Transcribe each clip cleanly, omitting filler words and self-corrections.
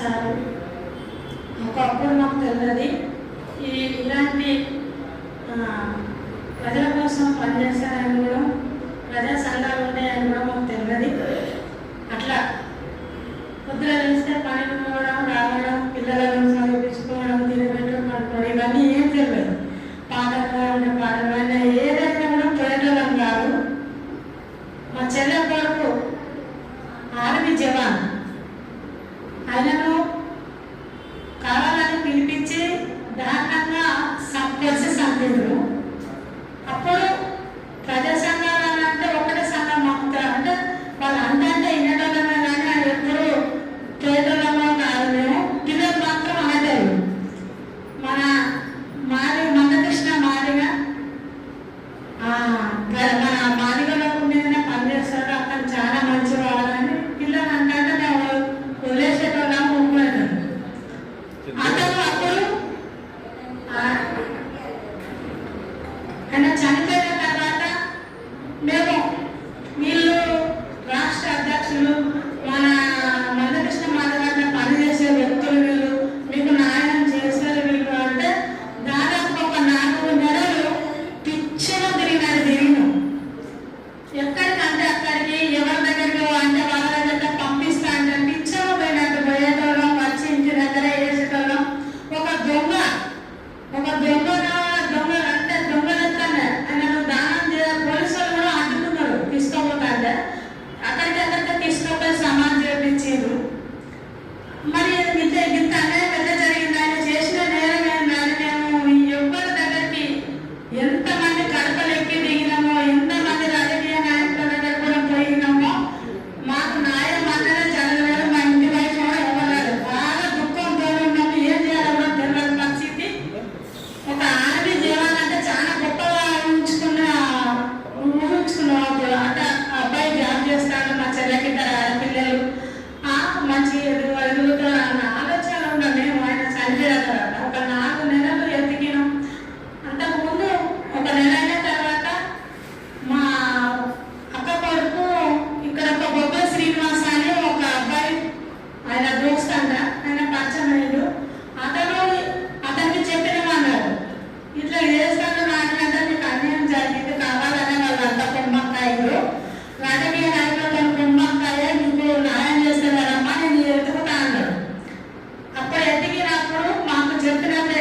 Sir ఒకప్పుడు మాకు తెలియదు ఇలాంటి ప్రజల కోసం పనిచేస్తారని కూడా ప్రజా సంఘాలు ఉంటాయని కూడా మాకు తెలియదు. అట్లా పొద్దున వేస్తే పని పోవడం రావడం పిల్లలను చదివించుకోవడం తినబెట్టడం పడుకోవడం ఇవన్నీ ఏం తెలియదు. పాటలు అంటే పాటలు అంటే ఏదైనా కూడా పోయేటోళ్ళం కాదు. మా చెల్లె కొడుకు ఆర్మీ జవాన్, ఆయనను కావాలని పిలిపించి దారుణంగా పొడిచి చంపిండ్రు. అప్పుడు ప్రజా సంఘాలు అంటే ఒకటే సంఘం మాకు అంటే వాళ్ళు అంటే వినటమే కానీ అది ఎప్పుడు చేయటమో కాదు. మేము పిల్లలు మాత్రం అనేటారు. మన మందకృష్ణ మాదిగా మన మాదిగలో మీదనే పనిచేస్తాడు, అతను చాలా మంచివాడని పిల్లలు అంటే మేము వదిలేసేటోళ్ళం ఊరుకునేటాడు. అతను అప్పుడు ఆయన చనిపోయిన తర్వాత మేము వీళ్ళు రాష్ట్ర అధ్యక్షులు మన మందకృష్ణ మాదిగ పనిచేసే వ్యక్తులు వీళ్ళు మీకు న్యాయం చేస్తారు వీళ్ళు అంటే దాదాపు ఒక 4 నెలలు పిచ్చిలో తిరిగిన ఎక్కడికంటే అక్కడికి ఎవరి దగ్గరికి అంటే వాళ్ళ దగ్గర పంపిస్తా అంటే పిచ్చిలో పోయినట్టు పోయేటోళ్ళం, వచ్చి ఇంటి దగ్గర వేసేటోళ్ళం. ఒక దొంగ అంటే దొంగలెక్కనే ఆయనను దానం చేయాలి. పోలీసు వాళ్ళు కూడా అడ్డుకున్నారు తీసుకోపోతాంటే అక్కడికి తీసుకుపోయి సమాధి చేయించారు. మరి ఇంత అన్యాయం పెద్ద జరిగింది. ఆయన చేసిన నేరం ఏంటని మేము ఎవరి దగ్గరికి ఎంతమంది కడపలెక్కి దిగినామో, ఎంతమంది రాజకీయ నాయకుల దగ్గర కూడా పోయినామో మాకు న్యాయం అన్నదే జరగలేదు. మా ఇంటి వైపు కూడా ఇవ్వలేదు. బాగా దుఃఖంతో ఉన్నాము. ఏం చేయాలో కూడా తెలియని పరిస్థితి. ఒక ఆర్మీ జవాన్ అంటే చాలా గొప్పగా ఊహించుకున్నాం. అంటే అబ్బాయి జాబ్ చేస్తాడు, మా చెల్లెకి 2 ఆడపిల్లలు, మంచి ఎదుగుతాడు అన్న ఆలోచన ఉన్నాం మేము. ఆయన చనిపోయిన తర్వాత ఒక 4 నెలలు ఎతికినాం. అంతకుముందు ఒక నెల అయిన తర్వాత మా అక్క కొడుకు ఇక్కడ ఒక బొబ్బ శ్రీనివాస అని ఒక అబ్బాయి, ఆయన దోస్తంట, ఆయన పరిచయం అయ్యాడు. అతనికి చెప్పినమన్నాడు ఇట్లా చేస్తాను నాకంటే నీకు అన్యాయం జరిగింది కావాలనే వాళ్ళంతా కుమ్మక్కాయలు రాజకీయ నాయకులతో కుమ్మక్కాయ నీకు న్యాయం చేస్తున్నారమ్మా నేను ఎదుగుతా అన్నాడు. అప్పుడు ఎదిగినప్పుడు మాకు చెప్పినట్టు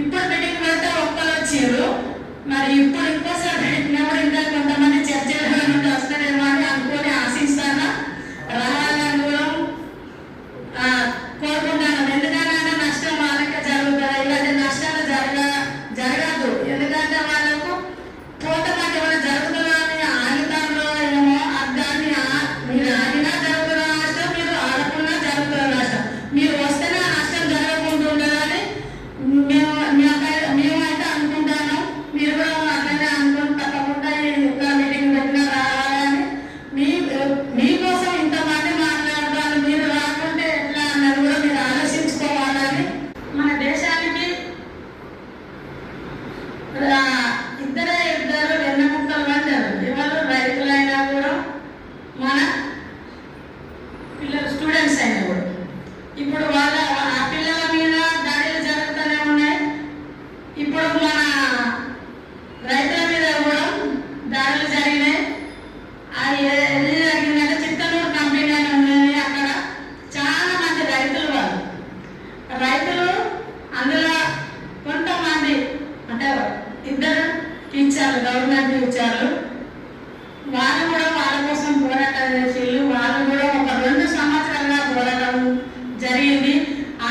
ఇప్పుడు మీటింగ్ పెడితే ఒక్కరు వచ్చారు, మరి ఇప్పుడు ఇంకోసారి పెట్టినప్పుడు ఇంకా కొంతమంది చర్చల నుండి వస్తారేమో అని అనుకొని ఆశిస్తాను, రావాలని కూడా కోరుకుంటాను. ఎందుకంటే నష్టం వాళ్ళకే జరుగుతుంది, ఇలాంటి నష్టాలు జరగదు. ఎందుకంటే వాళ్ళకు పోత మాకు ఏమైనా జరుగుతుందా అని ఆగుతారో ఏమో, దాన్ని మీరు ఆగినా జరుగుతున్న నష్టం, మీరు ఆడకున్నా జరుగుతున్న నష్టం. మీరు వస్తేనే ఆ నష్టం జరగకుంటుండదని మేమైతే అనుకుంటాను. మీరు కూడా అట్లనే అనుకుని తప్పకుండా ఇంకా మీటింగ్ పెట్టినా రావాలని. మీకోసం ఇంతమంది మాట్లాడతారు, మీరు రాకుంటే ఎట్లా అన్నది కూడా మీరు ఆలోచించుకోవాలని. మన దేశానికి ఇద్దరు వెన్నెముక్కలు అంటారు. ఎవరు రైతులైనా కూడా, మన పిల్లలు స్టూడెంట్స్ అయినా కూడా. ఇప్పుడు ఆ పిల్లల మీద దాడులు జరుగుతూనే ఉన్నాయి. ఇప్పుడు మన రైతుల మీద కూడా దాడులు జరిగినాయి. అది ఎన్ని జరిగిందంటే చిత్తనూరు కంపెనీ అని ఉన్నది. అక్కడ చాలా మంది రైతులు అందులో కొంతమంది అంటే ఇద్దరు టీచర్లు, గవర్నమెంట్ టీచర్లు, వాళ్ళు కూడా వాళ్ళ కోసం పోరాటం చేసి వాళ్ళు కూడా ఒక 2 సంవత్సరాలుగా పోరాటం జరిగింది. ఆ